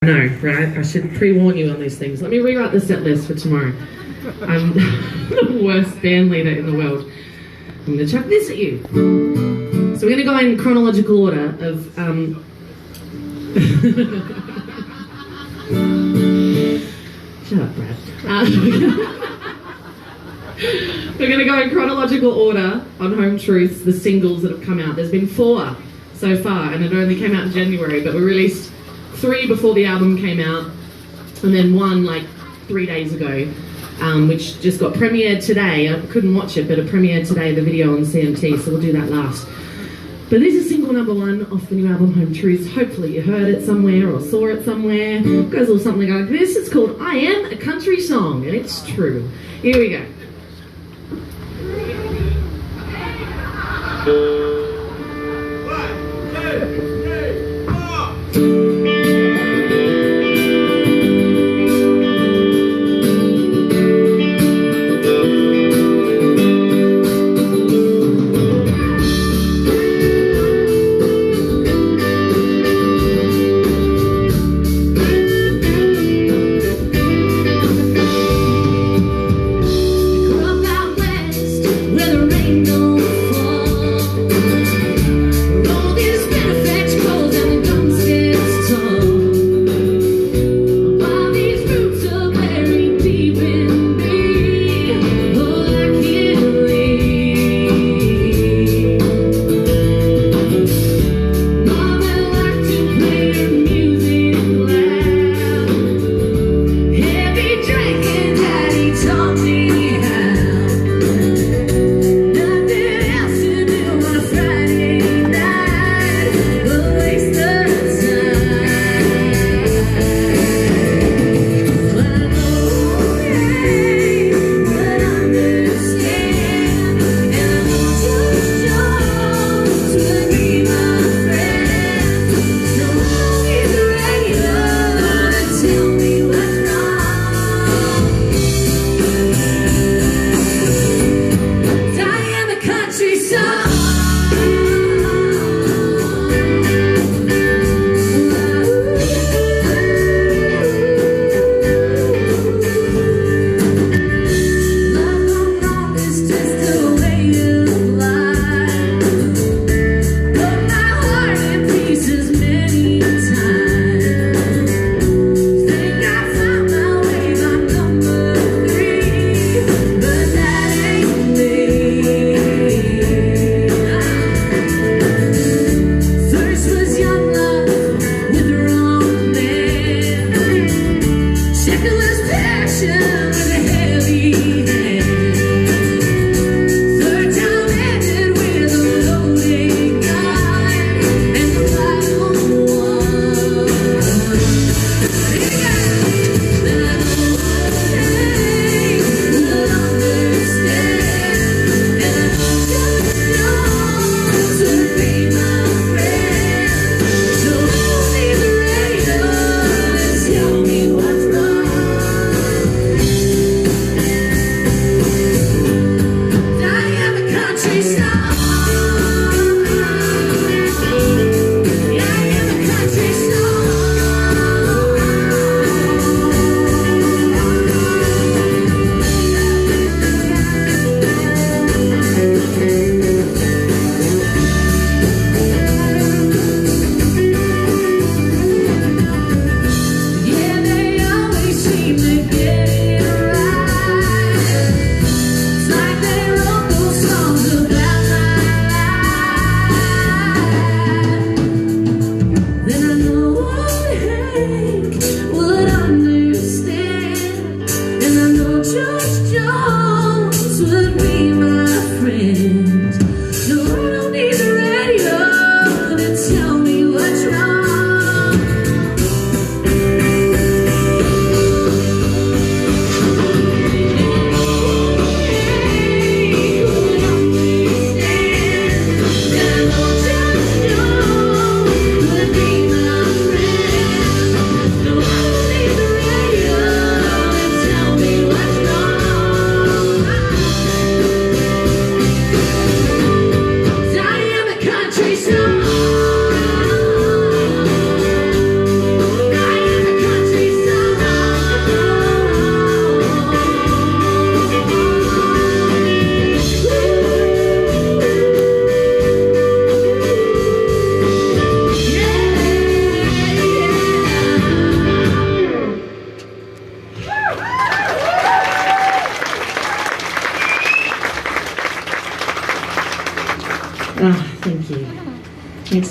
No, right? I should pre-warn you on these things. Let me rewrite the set list for tomorrow. I'm the worst band leader in the world. I'm going to chuck this at you. So we're going to go in chronological order of... Shut up, Brad. We're going to go in chronological order on Home Truths, the singles that have come out. There's been 4 so far, and it only came out in January, but we released 3 before the album came out, and then 1 like 3 days ago, which just got premiered today. I couldn't watch it, but it premiered today, the video on CMT, so we'll do that last. But this is single number 1 off the new album Home Truths. Hopefully you heard it somewhere or saw it somewhere. It goes a little something like this. It's called I Am a Country Song, and it's true. Here we go.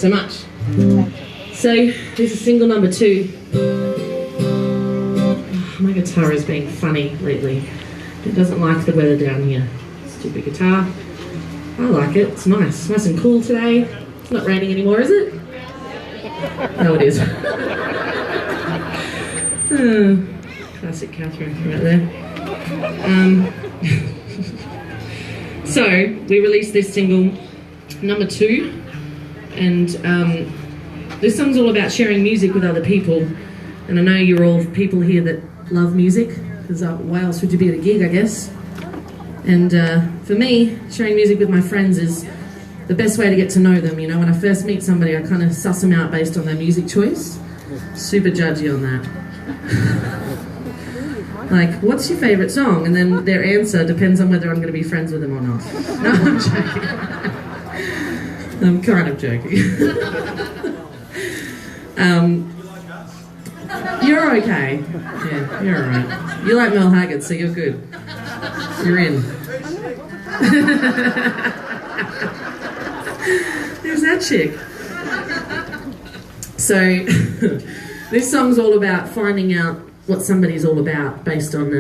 so much. So this is single number 2. Oh, my guitar is being funny lately. It doesn't like the weather down here. Stupid guitar. I like it. It's nice. Nice and cool today. It's not raining anymore, is it? No, it is. Classic Catherine right there. So we released this single number 2, and this song's all about sharing music with other people. And I know you're all people here that love music, because why else would you be at a gig, I guess? And for me, sharing music with my friends is the best way to get to know them. You know, when I first meet somebody, I kind of suss them out based on their music choice. Super judgy on that. Like, what's your favourite song? And then their answer depends on whether I'm going to be friends with them or not. No, I'm joking. I'm kind of joking. You're okay. Yeah, you're alright. You like Mel Haggard, so you're good. You're in. Who's that chick? So, this song's all about finding out what somebody's all about based on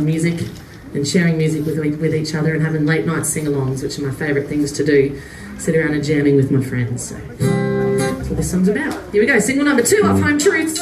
music, and sharing music with each other, and having late night sing-alongs, which are my favourite things to do. Sit around and jamming with my friends. So that's what this song's about. Here we go, single number 2 off Home Truths.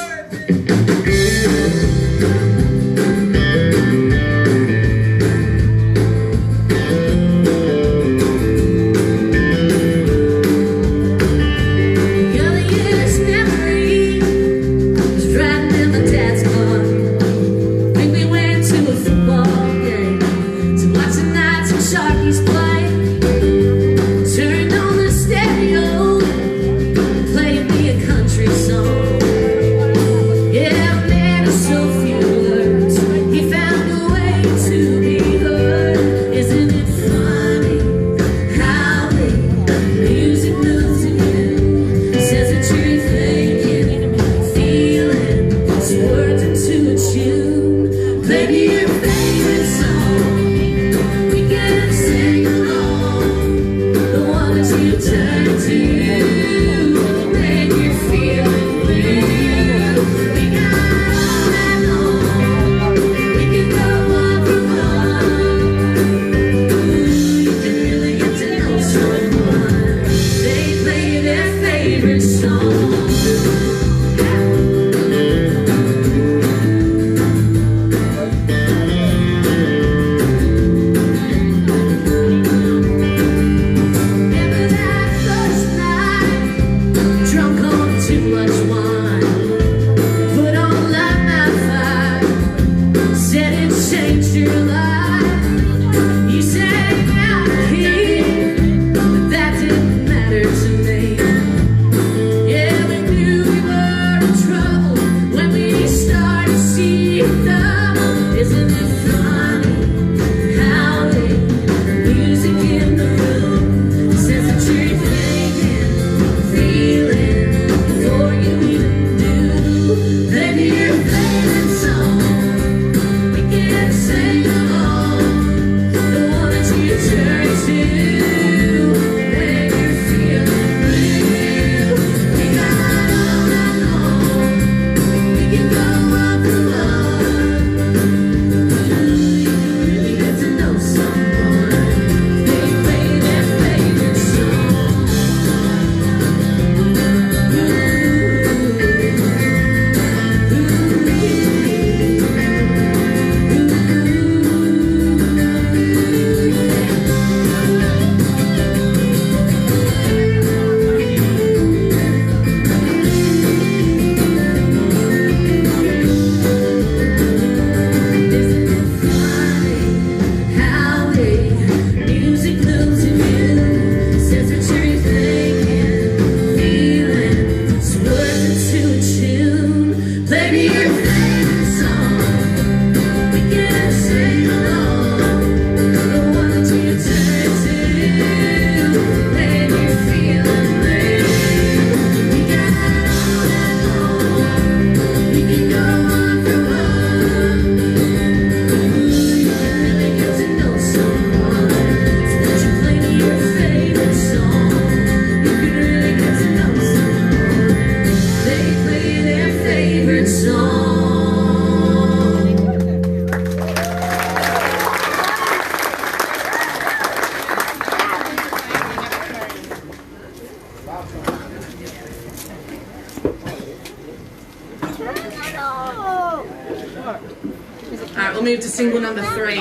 Alright, we'll move to single number 3.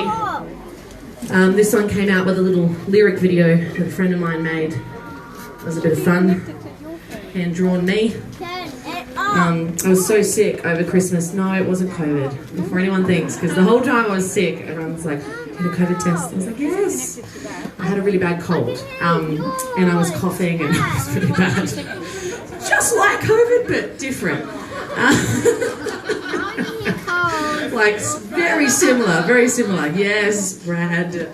This one came out with a little lyric video that a friend of mine made. It was a bit of fun. Hand-drawn me. I was so sick over Christmas. No, it wasn't COVID, before anyone thinks, because the whole time I was sick, everyone's like, "You had a COVID test?" I was like, "Yes." I had a really bad cold, and I was coughing, and it was pretty bad. Just like COVID, but different. Like, very similar. Yes, Brad.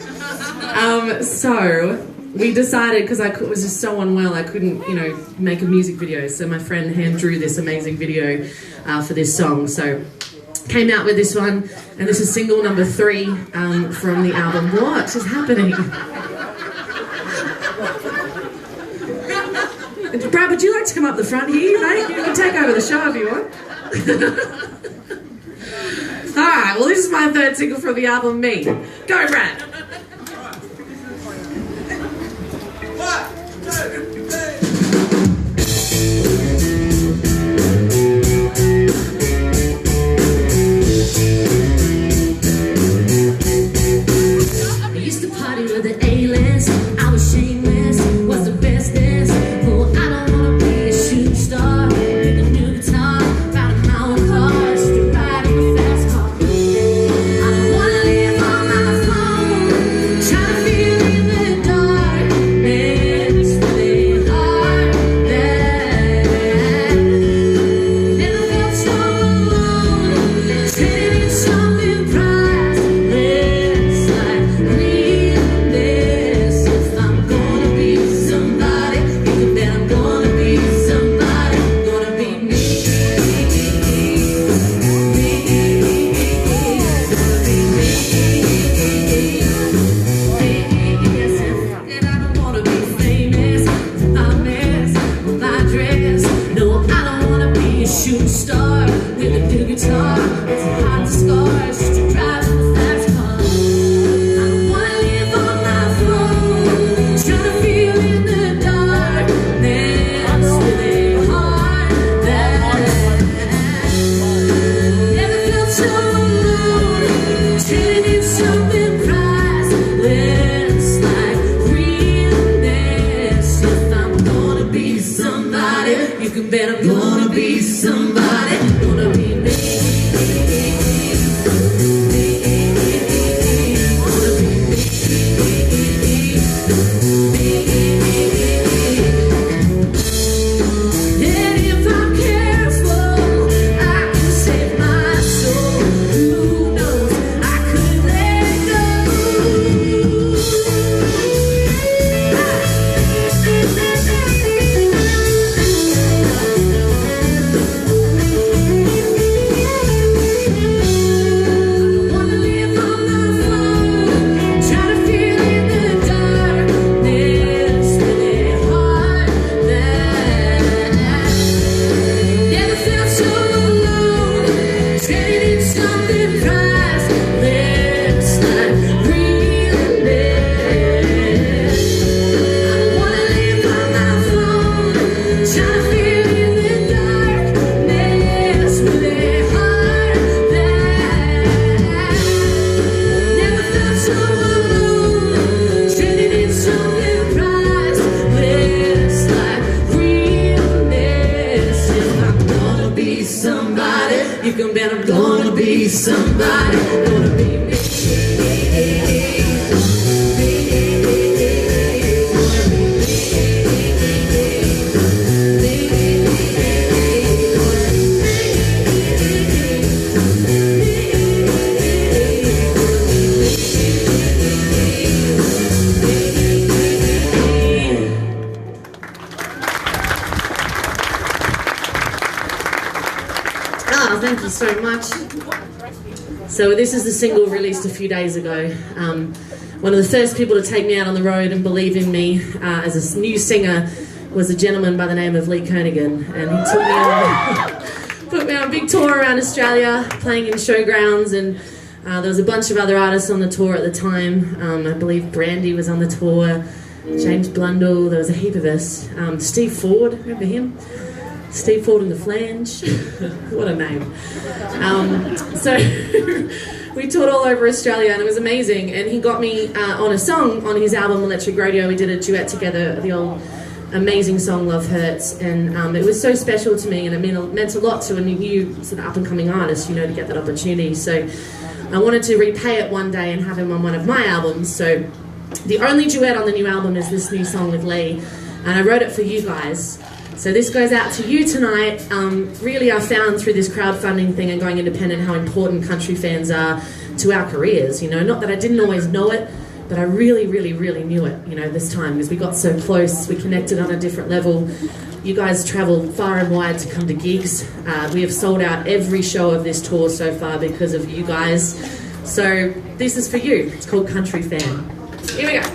So we decided, because I was just so unwell, I couldn't, make a music video. So my friend hand drew this amazing video for this song. So came out with this one, and this is single number 3 from the album. What is happening? Brad, would you like to come up the front here, mate? You can take over the show if you want. Alright, well, this is my 3rd single from the album, Me. Go, Brad! I used to party with the A-list. I was shameless, was the bestest. Oh, I don't wanna be a shooting star. Get a new guitar, ride my own car, just to ride in the fast car. I don't wanna live on my phone, try to feel in the dark. Man, it's really hard. Never felt so alone, trading in something priceless, like realness. If I'm gonna be somebody, you can bet I'm gonna be somebody. Gonna be me. And I don't wanna be famous with my mess, with my dress. No, I don't wanna be a shooting star with a new guitar. It's hard to scars just to drive in the fast car. I don't wanna live on my phone, trying to feel in the dark. Man, it's really hard. Never felt so alone, trading in something priceless, like realness. If I'm gonna be somebody, you can bet I'm gonna be somebody. Gonna be me. And if I'm careful, I can save my soul. Who knows? I could let go. Wanna live on my phone, try to feel in the darkness, really hard. Never felt so alone, trading in something priceless, like realness. I wanna live on my phone, try to feel in the darkness, really hard. Never felt so alone, trading in something priceless, like realness. If I'm gonna be somebody, you can bet I'm gonna be somebody. Gonna be me. Oh, thank you so much. So this is the single released a few days ago. One of the first people to take me out on the road and believe in me as a new singer was a gentleman by the name of Lee Kernaghan, and he took me on Put me on a big tour around Australia, playing in showgrounds, and there was a bunch of other artists on the tour at the time. I believe Brandy was on the tour, James Blundell, there was a heap of us. Steve Ford, remember him? Steve Ford and the Flange. What a name. So we toured all over Australia and it was amazing. And he got me on a song on his album Electric Radio. We did a duet together, the old amazing song Love Hurts. And it was so special to me and it meant a lot to a new sort of up and coming artist, you know, to get that opportunity. So I wanted to repay it one day and have him on one of my albums. So the only duet on the new album is this new song with Lee. And I wrote it for you guys. So this goes out to you tonight. Really, I found through this crowdfunding thing and going independent how important country fans are to our careers. You know, not that I didn't always know it, but I really, really, really knew it, you know, this time because we got so close. We connected on a different level. You guys travel far and wide to come to gigs. We have sold out every show of this tour so far because of you guys. So this is for you. It's called Country Fan. Here we go.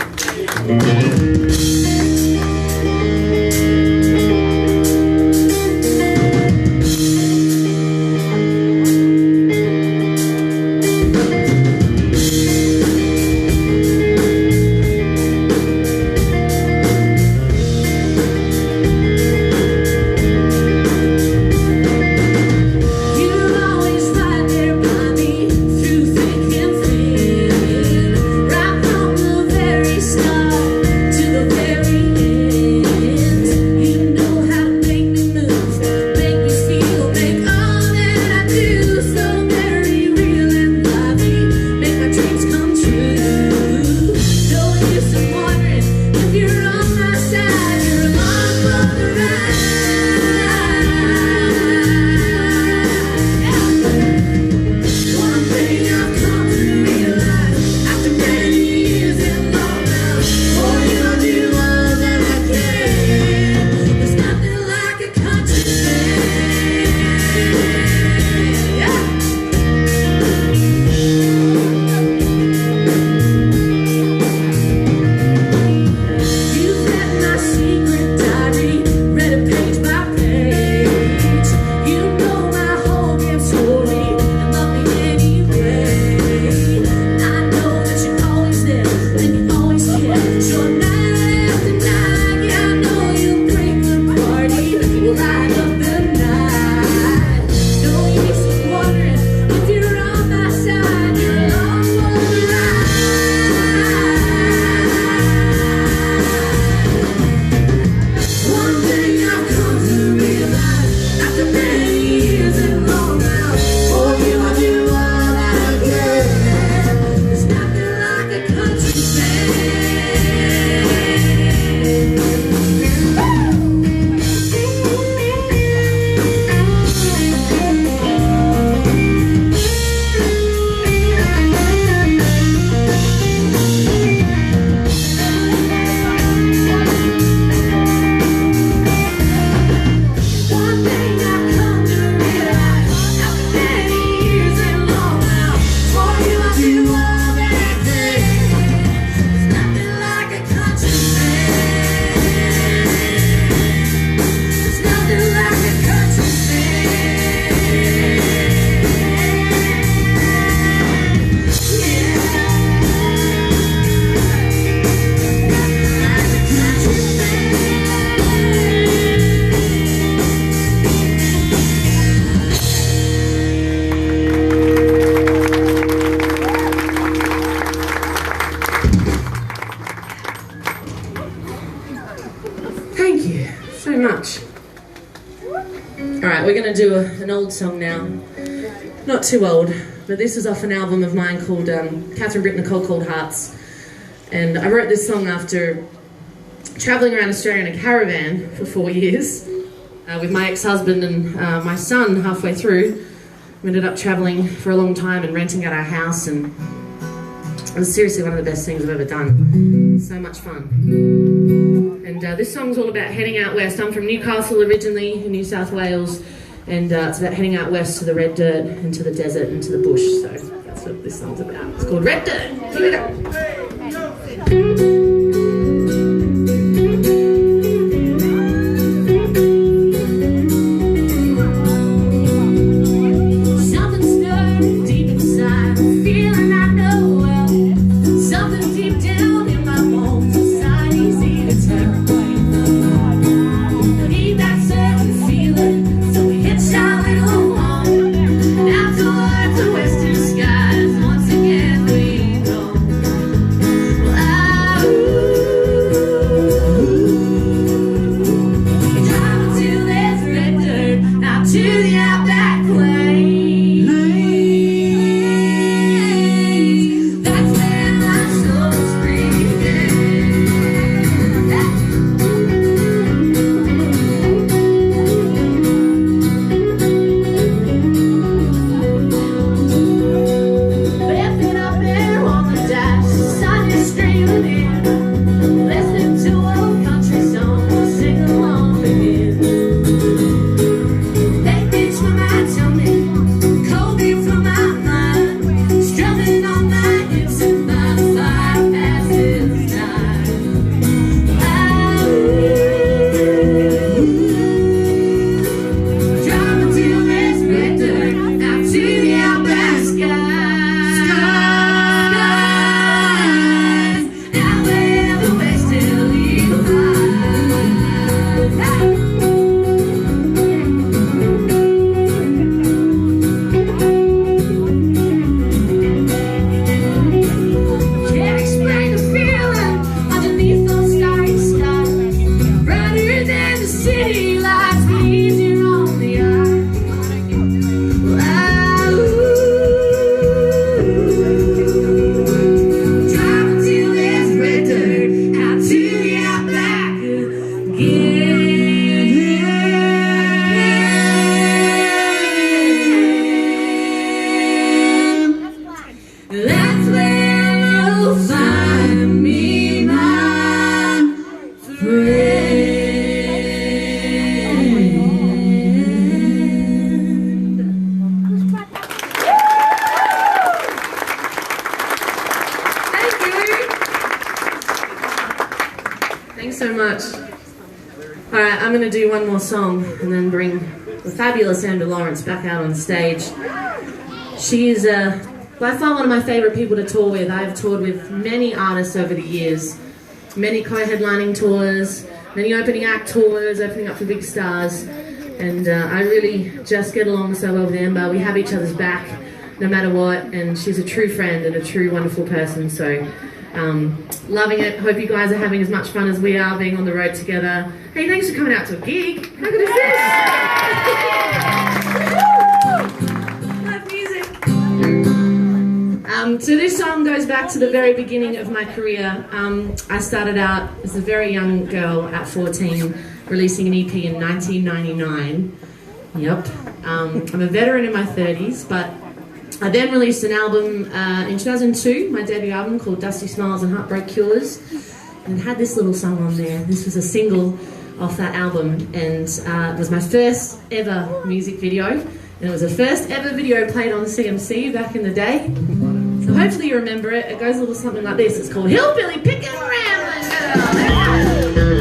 We're going to do an old song now. Not too old, but this is off an album of mine called Catherine Britt and Cold Cold Hearts. And I wrote this song after travelling around Australia in a caravan for 4 years with my ex-husband and my son halfway through. We ended up travelling for a long time and renting out our house, and it was seriously one of the best things I've ever done. So much fun. And this song's all about heading out west. I'm from Newcastle originally, in New South Wales, and it's about heading out west to the red dirt, into the desert, into the bush. So that's what this song's about. It's called Red Dirt. Here we go. so much. Alright, I'm going to do one more song and then bring the fabulous Amber Lawrence back out on stage. She is by far one of my favourite people to tour with. I've toured with many artists over the years. Many co-headlining tours, many opening act tours, opening up for big stars. And I really just get along so well with Amber. We have each other's back no matter what, and she's a true friend and a true wonderful person. So loving it. Hope you guys are having as much fun as we are being on the road together. Hey, thanks for coming out to a gig. How good is this? Live music. So this song goes back to the very beginning of my career. I started out as a very young girl at 14, releasing an EP in 1999. Yep. I'm a veteran in my 30s, but I then released an album in 2002, my debut album called Dusty Smiles and Heartbreak Cures, and it had this little song on there. This was a single off that album, and it was my first ever music video, and it was the first ever video played on CMC back in the day. So hopefully you remember it. It goes a little something like this. It's called Hillbilly Pickin' Ramblin' Girl.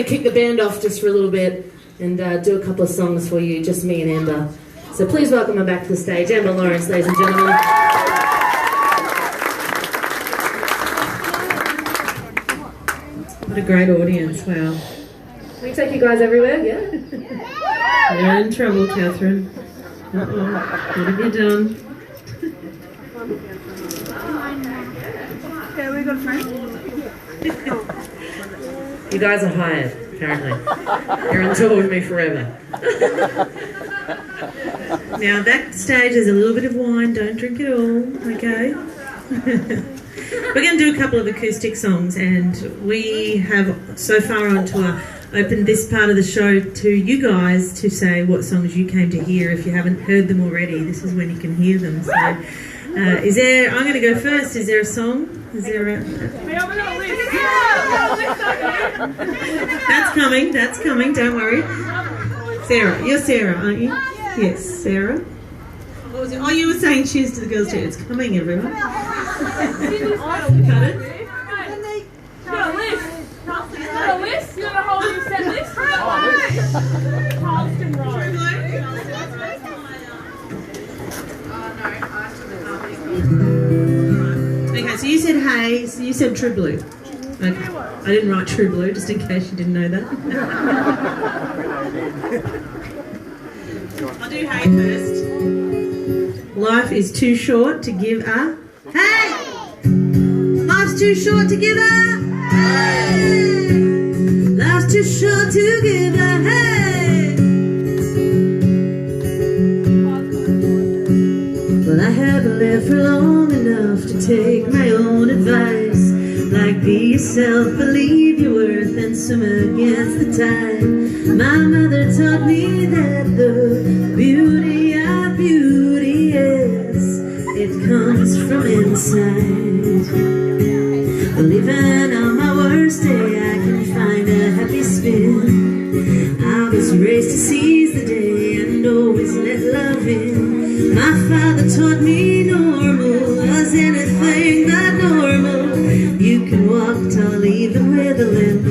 Kick the band off just for a little bit and do a couple of songs for you, just me and Amber. So please welcome her back to the stage, Amber Lawrence, ladies and gentlemen. What a great audience, wow. Can we take you guys everywhere? Yeah? You're in trouble, Catherine. Uh-oh, what have you done? Okay, we got a friend. You guys are hired, apparently. You're on tour with me forever. Now, backstage there's a little bit of wine. Don't drink it all, okay? We're going to do a couple of acoustic songs, and we have, so far on tour, opened this part of the show to you guys to say what songs you came to hear. If you haven't heard them already, this is when you can hear them. So Is there? I'm going to go first. Is there a song? Is there a? That's coming. That's coming. Don't worry. Sarah, you're Sarah, aren't you? Yes, Sarah. What was it? Oh, you were saying cheers to the girls too. It's coming, everyone. Got it. A list? You got a whole new set list? Charleston Road. Okay, so you said hey, so you said True Blue. Okay. I didn't write True Blue, just in case you didn't know that. I'll do hey first. Life is too short to give a hey! Life's too short to give a hey! Life's too short to give a hey! Well, I haven't lived for long enough to take my own advice. Like be yourself, believe your worth, and swim against the tide. My mother taught me that the beauty of beauty is it comes from inside. Well, even on my worst day, I can find a happy spin. I was raised to seize the day and always let love in. My father taught me normal was anything but normal. You can walk tall even with a limp.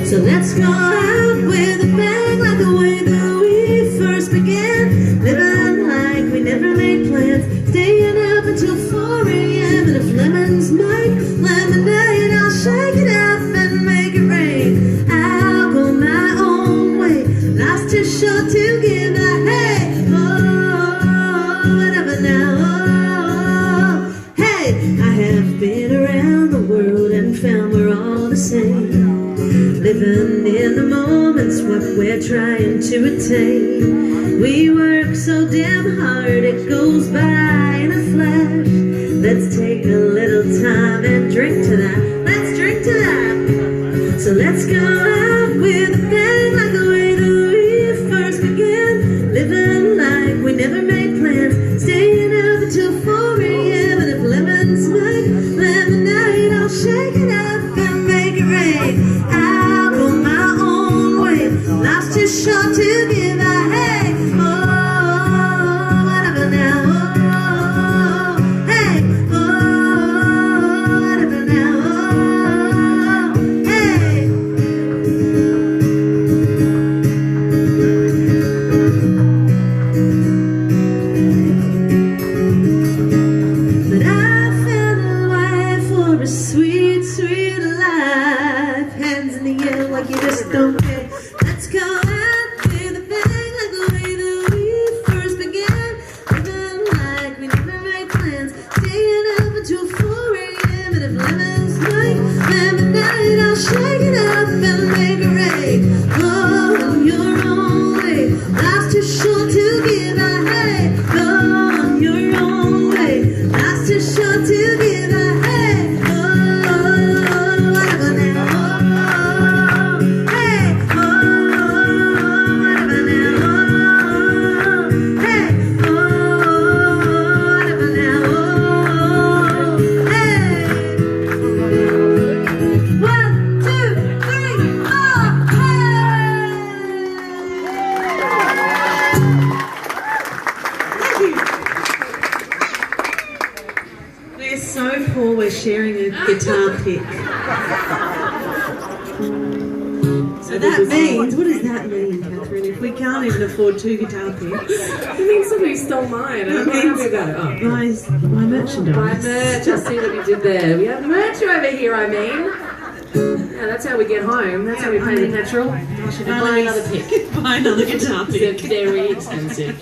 So let's go out with a bang like the way that we first began. Living like we never made plans, staying up until 4 a.m. And if lemons make lemonade, I'll shake it up and make it rain. I'll go my own way. Life's too short to give a hey. Oh, whatever now. Oh, hey, I have been around the world and found we're all the same. Living in the moment's what we're trying to attain. We work so damn hard it goes by in a flash. Let's take a little time and drink to that. Let's drink to that. So let's go out with a bang like the way that we first began. Living like we never made plans, staying up until 4 a.m. And if lemons make lemonade, I'll shake it up and make it rain. Life's too short to give a hey. Oh, whatever now. Oh, hey. Oh, whatever now. Oh, hey. But I found a life for a sweet, sweet life. Hands in the air like you just don't care. Let's go out with a bang like the way that we first began. Living like we never made plans, staying up until 4 a.m. And if lemons make lemonade, I'll shake it up and make it rain. Go your own way. Life's too short to give a hey. Go your own way. Life's too short to give a hey. Oh, whatever now. We're so poor, we're sharing a guitar pick. So that means, what does that mean, Catherine? If we can't even afford 2 guitar picks, It means somebody stole mine. I'm not happy about it. Oh. my merchandise. My merch, I see what you did there. We have merch over here, I mean. Yeah, that's how we get home. That's how we pay the petrol. And buy another pick. Buy another guitar pick. They're very expensive.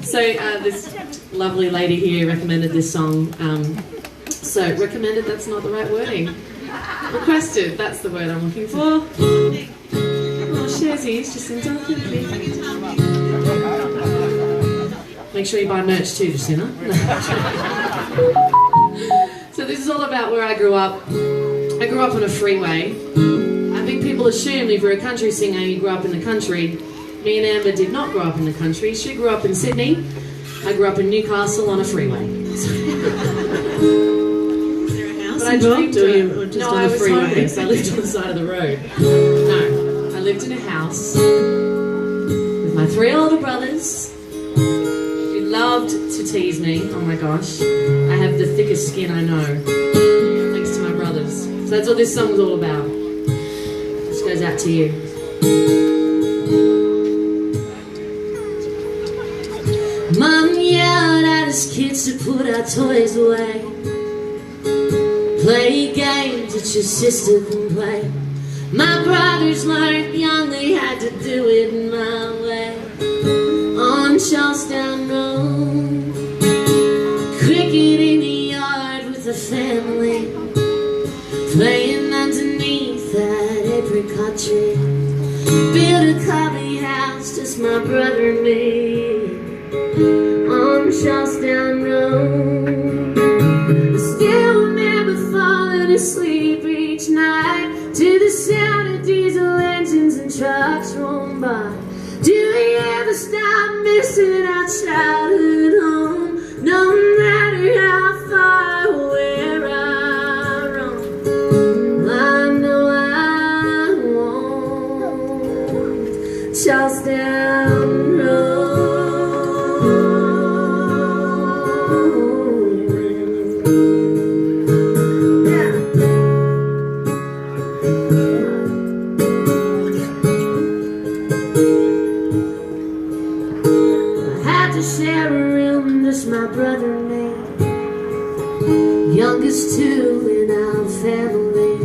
So this lovely lady here recommended this song. So recommended, that's not the right wording. Requested, that's the word I'm looking for. Oh, Shazzy's Jacinta. Make sure you buy merch too, Jacinta. So this is all about where I grew up. I grew up on a freeway. I think people assume if you're a country singer, you grew up in the country. Me and Amber did not grow up in the country. She grew up in Sydney. I grew up in Newcastle on a freeway. But I dreamed just on the freeway? Homeless. I lived on the side of the road. No, I lived in a house with my 3 older brothers who loved to tease me. Oh my gosh, I have the thickest skin I know, thanks to my brothers. So that's what this song's all about. This goes out to you. Mom yelled at us kids to put our toys away. Play games that your sister can play. My brothers learned young they had to do it my way. On Charlestown Road, cricket in the yard with the family, playing underneath that apricot tree. Built a coffee house, just my brother and me, on Charlestown Road. Still remember falling asleep each night to the sound of diesel engines and trucks rolling by. Do we ever stop missing our childhood home? No matter how far or where I roam, I know I won't. Charlestown Road. Share a room, just my brother and me, youngest 2 in our family.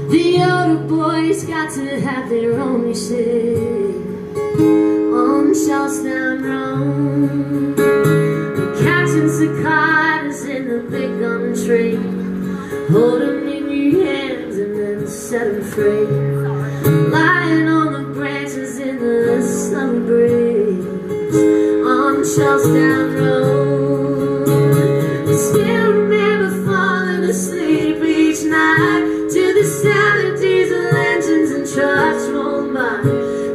The older boys got to have their own, you see, on Charlestown Road. Catching cicadas in the big gum tree, hold them in your hands and then set them free, lying on the branches in the summer breeze, on Charlestown Road. I still remember falling asleep each night to the sound of diesel engines and trucks roll by.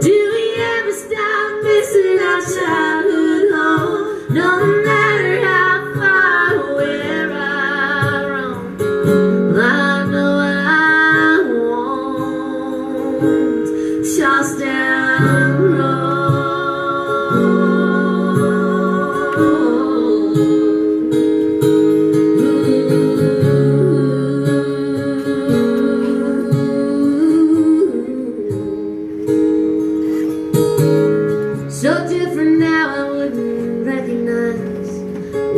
Do we ever stop missing our childhood home? No matter how far or where I roam, I know I won't. Charlestown Road. So different now I wouldn't recognize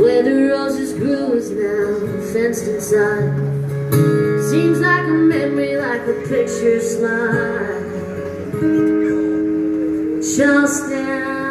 where the roses grew is now fenced inside. Seems like a memory, like a picture slide. Charlestown.